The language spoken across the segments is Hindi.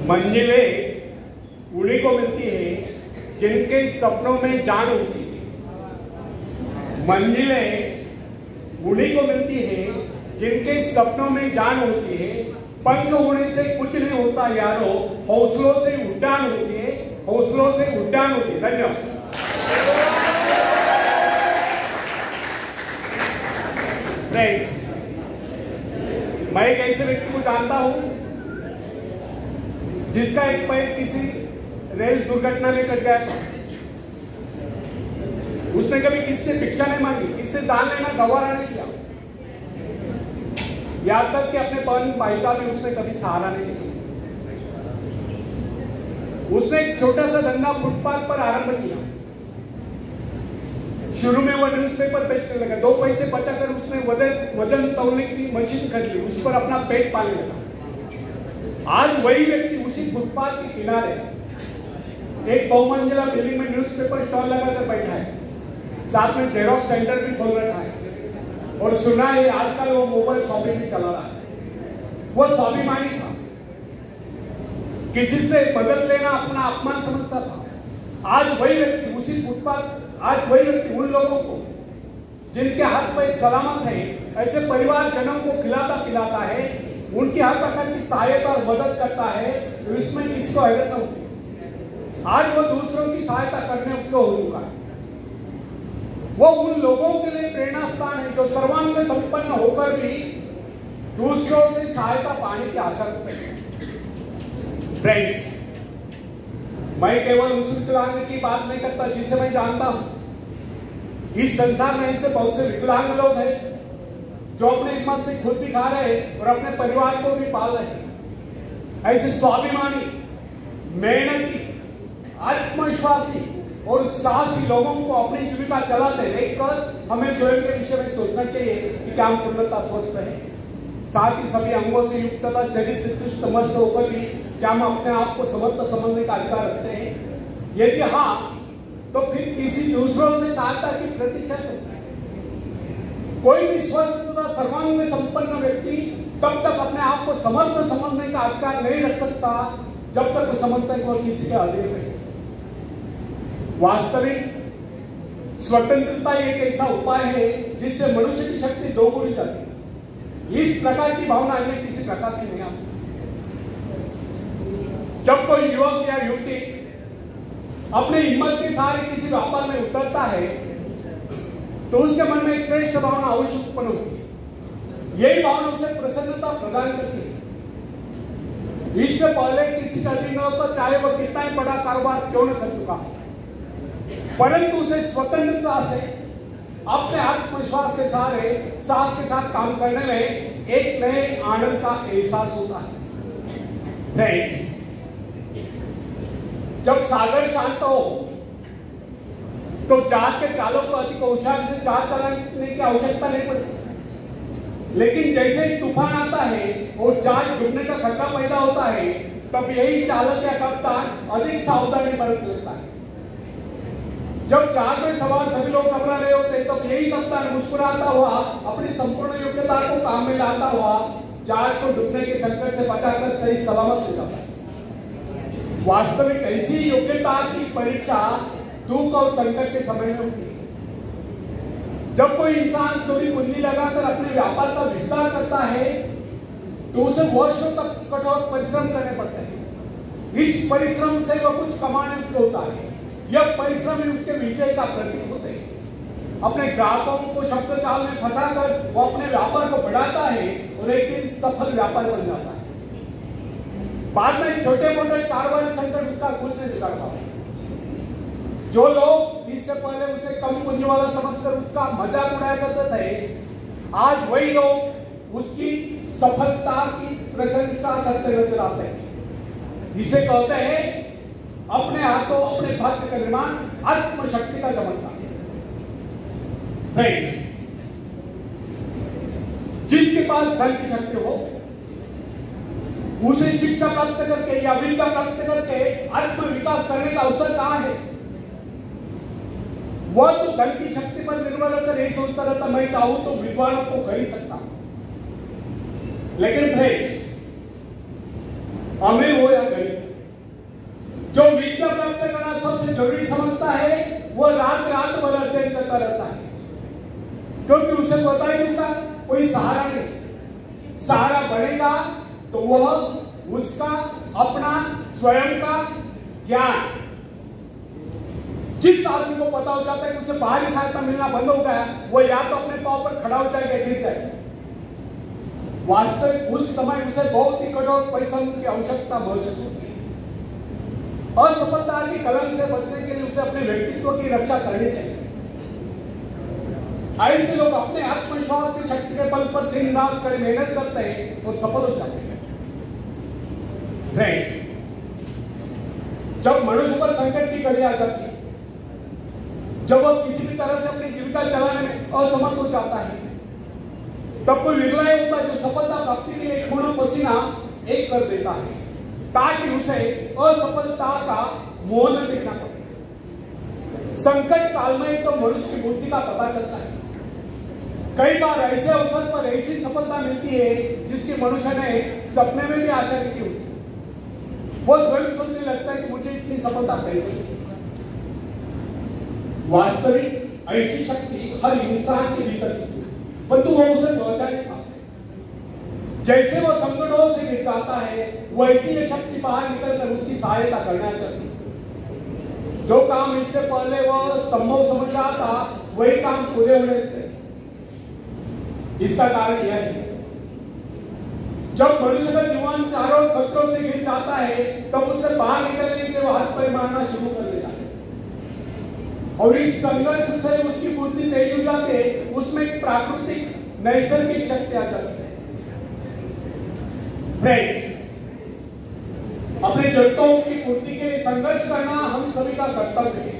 मंजिलें उन्हीं को मिलती है जिनके सपनों में जान होती है। मंजिलें उन्हीं को मिलती है जिनके सपनों में जान होती है। पंख होने से कुछ नहीं होता यारो, हौसलों से उड़ान होती है, हौसलों से उड़ान होती है। धन्यवाद। फ्रेंड्स, मैं एक ऐसे व्यक्ति को जानता हूं जिसका एक पैर किसी रेल दुर्घटना में कट गया था। उसने कभी किससे भिक्षा नहीं मांगी, किससे दान लेना गवारा नहीं किया, यहां तक कि अपने बहन भाई का भी उसने कभी सहारा नहीं दिया। उसने एक छोटा सा धंधा फुटपाथ पर आरंभ किया। शुरू में वो न्यूज़पेपर बेचने लगा। 2 पैसे बचाकर उसने वजन तौलने की मशीन खरीद ली, उस पर अपना पेट पालने लगा। आज वही व्यक्ति उसी फुटपाथ के किनारे एक बहुमंजिला बिल्डिंग में न्यूज़पेपर स्टॉल लगाकर बैठा है, साथ में जेरोक्स सेंटर भी खोल रखा है और सुना है आजकल वो मोबाइल शॉपिंग भी चला रहा है। वो स्वाभिमानी था, किसी से मदद लेना अपना अपमान समझता था। आज वही व्यक्ति उसी फुटपाथ, आज वही व्यक्ति उन लोगों को जिनके हाथ पैर सलामत है, ऐसे परिवारजनों को खिलाता पिलाता है, उनकी हर प्रकार की सहायता और मदद करता है, तो इसमें किसी को हैरत न होती। आज वो दूसरों की सहायता करने को हो चुका है। वो उन लोगों के लिए प्रेरणा स्थान है जो सर्वांग संपन्न होकर भी दूसरों से सहायता पाने की आशा करते हैं। फ्रेंड्स, मैं केवल उस विकलांग की बात नहीं करता जिसे मैं जानता हूं। इस संसार में ऐसे बहुत से विकलांग लोग हैं जो अपने हिम्मत से खुद भी खा रहे हैं और अपने परिवार को भी पाल रहे हैं। ऐसे स्वाभिमानी, मेहनती, आत्मविश्वासी और साहसी लोगों को अपनी जीविका चलाते देखकर हमें स्वयं के विषय में सोचना चाहिए कि क्या हम पूर्णतः स्वस्थ हैं, साथ ही सभी अंगों से युक्त तथा शरीर से चुस्त मस्त होकर भी क्या हम अपने आप को समर्थ समझने का अधिकार रखते हैं? यदि हाँ, तो फिर किसी दूसरों से सहायता की प्रतीक्षा करते हैं। कोई भी स्वस्थ तथा सर्वांग संपन्न व्यक्ति तब तक अपने आप को समर्थ समझने का अधिकार नहीं रख सकता जब तक वो समझता है कि वह किसी के अधीन है। वास्तविक स्वतंत्रता एक ऐसा उपाय है जिससे मनुष्य की शक्ति दोगुनी जाती है। इस प्रकार की भावना अन्य किसी प्रकार से नहीं आती। जब कोई युवक या युवती अपने हिम्मत के सहारे किसी व्यापार में उतरता है तो उसके मन में एक श्रेष्ठ भावना अवश्य उत्पन्न होती है। यही भावना उसे प्रसन्नता प्रदान करती है। इससे पहले किसी का अधीन होता, चाहे वह कितना ही बड़ा कारोबार क्यों न कर चुका हो, परंतु उसे स्वतंत्रता से अपने आत्मविश्वास के सहारे साहस के साथ काम करने में एक नए आनंद का एहसास होता है। फ्रेंड्स, जब सागर शांत हो तो जहाज के चालक को अधिक होशियारी से जहाज चलाने की आवश्यकता नहीं पड़ती, लेकिन जैसे ही तूफान आता है और जहाज डूबने का खतरा पैदा होता है, तब यही चालक या कप्तान अधिक सावधानी बरत लेता है। जब जहाज में सवार सभी लोग घबरा रहे होते हैं, तब यही कप्तान मुस्कुराता हुआ अपनी संपूर्ण योग्यता को काम में लाता हुआ जहाज को डूबने के संकट से बचाकर सही सलामत ले जाता है। वास्तविक ऐसी योग्यता की परीक्षा दुख और संकट के समय में होती है। जब कोई इंसान थोड़ी पूंजी लगाकर अपने व्यापार का विस्तार करता है तो उसे वर्षों तक कठोर परिश्रम करने पड़ते हैं। इस परिश्रम से वह कुछ कमाने को होता है। यह परिश्रम ही उसके विजय का प्रतीक होते हैं। अपने ग्राहकों को शब्द चाल में फंसाकर वो अपने व्यापार को बढ़ाता है और एक दिन सफल व्यापारी बन जाता है। बाद में छोटे मोटे कारोबारी संकट उसका कुछ नहीं करता। जो लोग इससे पहले उसे कम पूंजी वाला समझकर उसका मजाक उड़ाया करते थे, आज वही लोग उसकी सफलता की प्रशंसा करते नजर आते हैं। इसे कहते हैं अपने हाथों अपने भाग्य का निर्माण, आत्मशक्ति का चमत्कार। फ्रेंड्स, जिसके पास धन की शक्ति हो उसे शिक्षा प्राप्त करके या विद्या प्राप्त करके आत्म विकास करने का अवसर कहां है? वह तो धन की शक्ति पर निर्भर होकर यही सोचता रहता, मैं चाहूं तो विद्वानों को खरीद सकता। लेकिन फ्रेंड्स, अमीर हो या गरीब, जरूरी समझता है वो रात रात भर अध्ययन करता रहता है, क्योंकि उसे पता है उसका कोई सहारा नहीं। सहारा बनेगा तो वह उसका अपना स्वयं का ज्ञान, जिस आदमी को पता हो जाता है कि उसे बाहरी सहायता मिलना बंद हो गया, वो या तो अपने पांव पर खड़ा हो जाएगा, गिर जाएगा। वास्तविक उस समय उसे बहुत ही कठोर परिश्रम की आवश्यकता महसूस होती है। असफलता की कलंक से बचने के लिए उसे अपने व्यक्तित्व की रक्षा करनी चाहिए। ऐसे लोग अपने आत्मविश्वास की शक्ति के बल पर दिन रात कड़ी मेहनत करते हैं और सफल हो जाते हैं। फ्रेंड्स, जब मनुष्य पर संकट की घड़ी आ जाती है, जब वह किसी भी तरह से अपनी जीविका चलाने में असमर्थ हो जाता है, तब कोई विद्वान होता है जो सफलता प्राप्ति के लिए खून पसीना एक कर देता है, ताकि उसे असफलता का मोह न देखना पड़े। संकट काल में तो मनुष्य की बुद्धि का पता चलता है। कई बार ऐसे अवसर पर ऐसी सफलता मिलती है जिसकी मनुष्य ने सपने में भी आशा नहीं की होती। वो स्वयं सोचने लगता है कि मुझे इतनी सफलता कैसे मिली। वास्तविक ऐसी शक्ति हर इंसान के भीतर थी, परंतु वो उसे पहुंचा नहीं पाता। जैसे वो संकटों से गिर जाता है, वैसी ये शक्ति बाहर निकलकर उसकी सहायता करना चाहती है। जो काम इससे पहले वह संभव समझ रहा था, वही काम पूरे होने लगते। इसका कारण यह है, जब मनुष्य का जीवन चारों खतरों से घिर जाता है, तब उससे बाहर निकलने के लिए वो हाथ पैर मारना शुरू कर देता है, और इस संघर्ष से उसकी बुद्धि तेज हो जाती है। उसमें एक प्राकृतिक नैसर्गिक शक्ति आ जाती है। फ्रेंड्स, अपने जरूरतों की पूर्ति के लिए संघर्ष करना हम सभी का कर्तव्य है।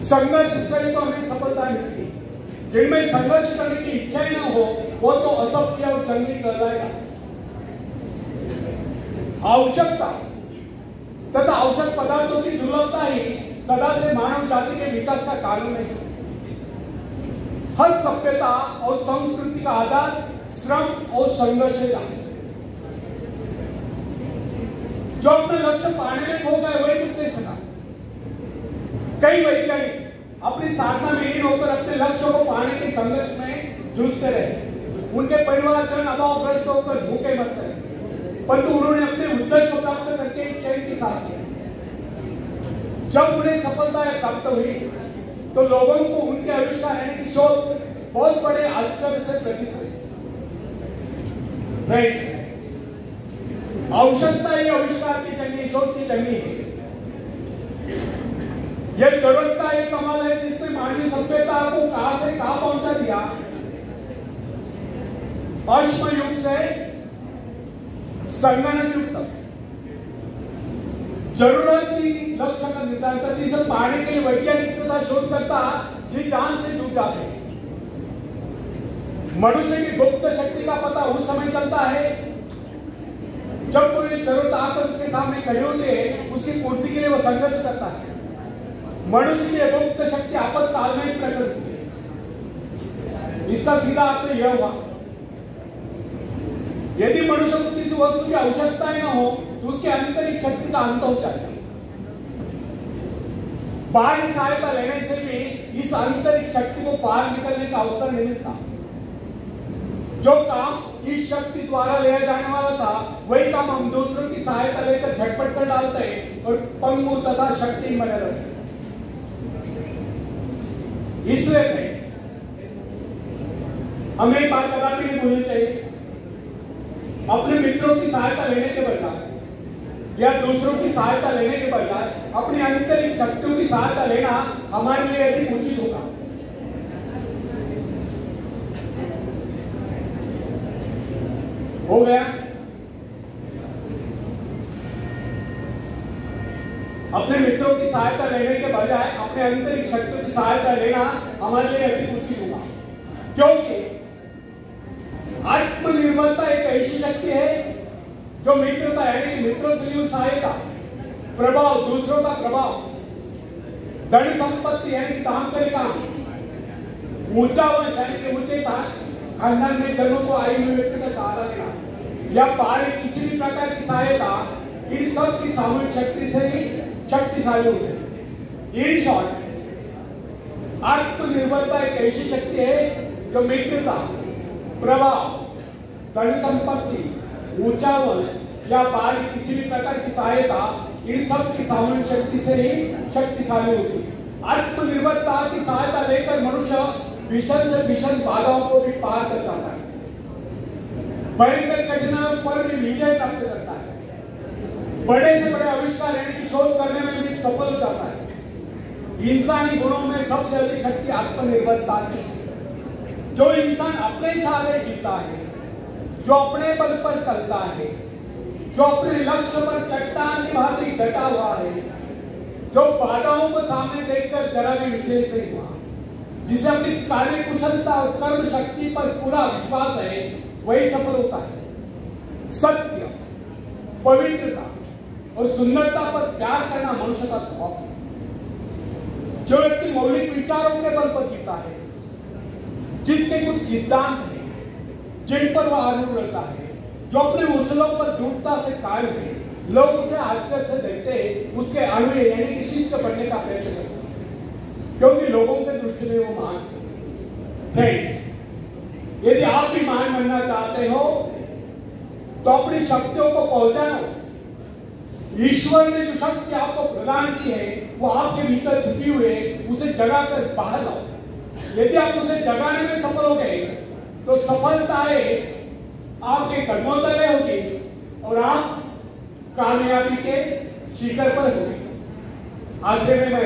संघर्ष से तो हमें सफलता मिलती है। जिनमें संघर्ष करने की इच्छा ही ना हो, वो तो असफल और जंगली कहलाएगा। आवश्यकता तथा आवश्यक पदार्थों की दुर्लभता ही सदा से मानव जाति के विकास का कारण है। हर सभ्यता और संस्कृति का आधार श्रम और संघर्ष है। जो अपने लक्ष्य पाने में खो गए, वही कुछ नहीं सका। कई वैज्ञानिक अपनी साधना में हीन होकर अपने लक्ष्य को पाने के संघर्ष में जूझते रहे। उनके परिवारजन अभावग्रस्त होकर भूखे मरते रहे, परंतु उन्होंने अपने उद्देश्य को प्राप्त करके एक चैन की सांस ली। जब उन्हें सफलता प्राप्त हुई, तो लोगों को उनके आविष्कार यानी कि शोध बहुत बड़े आश्चर्य से प्रतीत हुई। फ्रेंड्स, आवश्यकता ही आविष्कार की जंगी, शोध की जंगी है। यह जरूरत का एक कमाल है जिसने मानवीय सभ्यता को कहां से कहां पहुंचा दिया। अश्म युग से संगणक युग तक जरूरत की लक्ष्य का निर्धारण करती। इसे पाने के लिए वैज्ञानिक तथा शोधकर्ता जी जान से जुट जाते हैं। मनुष्य की गुप्त शक्ति का पता उस समय चलता है जब कोई जरूरत आकर उसके सामने खड़ी होती है, उसकी पूर्ति के लिए वो संघर्ष करता है। मनुष्य की गुप्त शक्ति आपातकाल में ही प्रकट होती है। इसका सीधा अर्थ यह हुआ, यदि मनुष्य को किसी वस्तु की आवश्यकता ही न हो, तो उसकी आंतरिक शक्ति का अंत हो जाएगा। बाहरी सहायता लेने से भी इस आंतरिक शक्ति को पार निकलने का अवसर नहीं मिलता। जो काम इस शक्ति द्वारा लिया जाने वाला था, वही काम हम दूसरों की सहायता लेकर झटपट कर डालते हैं और पंगु तथा शक्तिहीन बने रहते हैं। इसलिए फ्रेंड्स, हमें एक बात कदापि नहीं भूलनी चाहिए। अपने मित्रों की सहायता लेने के बजाय या दूसरों की सहायता लेने के बजाय अपनी आंतरिक शक्तियों की सहायता लेना हमारे लिए अधिक उचित होगा। हो गया? अपने मित्रों की सहायता लेने के बजाय अपने आंतरिक शक्तियों की सहायता लेना हमारे लिए अधिक उचित होगा, क्योंकि आत्मनिर्भरता एक ऐसी शक्ति है जो मित्रता यानी कि मित्रों से ली सहायता, प्रभाव, दूसरों का प्रभाव, धन संपत्ति यानी कि काम करे काम, ऊंचा वंश यानी कि ऊंचे खानदान में जन्म को आए हुए व्यक्ति का सहारा लेना या बाहरी किसी भी प्रकार की सहायता, इन सब की सामूहिक शक्ति से ही शक्तिशाली होते हैं। इन शॉर्ट, आत्मनिर्भरता एक ऐसी शक्ति है जो मित्रता, प्रभाव, धन संपत्ति, ऊंचा वंश या बाहर किसी भी प्रकार की सहायता, इन सब की सामूहिक शक्ति से ही शक्तिशाली होती है। आत्मनिर्भरता की सहायता लेकर मनुष्य भीषण से भीषण बाधाओं को भी पार कर जाता है, भयंकर कठिनाइयों पर भी विजय प्राप्त करता है, बड़े से बड़े आविष्कार की शोध करने में भी सफल हो जाता है। इंसानी गुणों में सबसे अधिक शक्ति आत्मनिर्भरता की है। जो इंसान अपने सहारे जीता है, जो अपने बल पर चलता है, जो अपने लक्ष्य पर चट्टान की भांति डटा हुआ है, जो बाधाओं को सामने देखकर जरा भी विचलित नहीं हुआ, जिसे अपनी कार्य कुशलता और कर्म शक्ति पर पूरा विश्वास है, वही सफल होता है। सत्य, पवित्रता और सुंदरता पर प्यार करना मनुष्य का स्वभाव है। जो व्यक्ति मौलिक विचारों के बल पर जीता है, जिसके कुछ सिद्धांत हैं, जिन पर वह अड़िग रहता है, जो अपने उसूलों पर दृढ़ता से कायम है, लोग उसे आश्चर्य से देखते हैं, उसके अनुयायी यानी कि शिष्य बनने का प्रयत्न करते हैं, क्योंकि लोगों के दृष्टि में वो महान है। फ्रेंड्स, यदि आप भी महान बनना चाहते हो तो अपनी शक्तियों को पहुंचाओ। ईश्वर ने जो शक्ति आपको प्रदान की है वो आपके भीतर छुपी हुई है, उसे जगाकर बाहर लाओ। यदि आप उसे जगाने में सफल हो गए तो सफलताएं आपके कदमों तले होगी और आप कामयाबी के शिखर पर होंगे। आखिर में मैं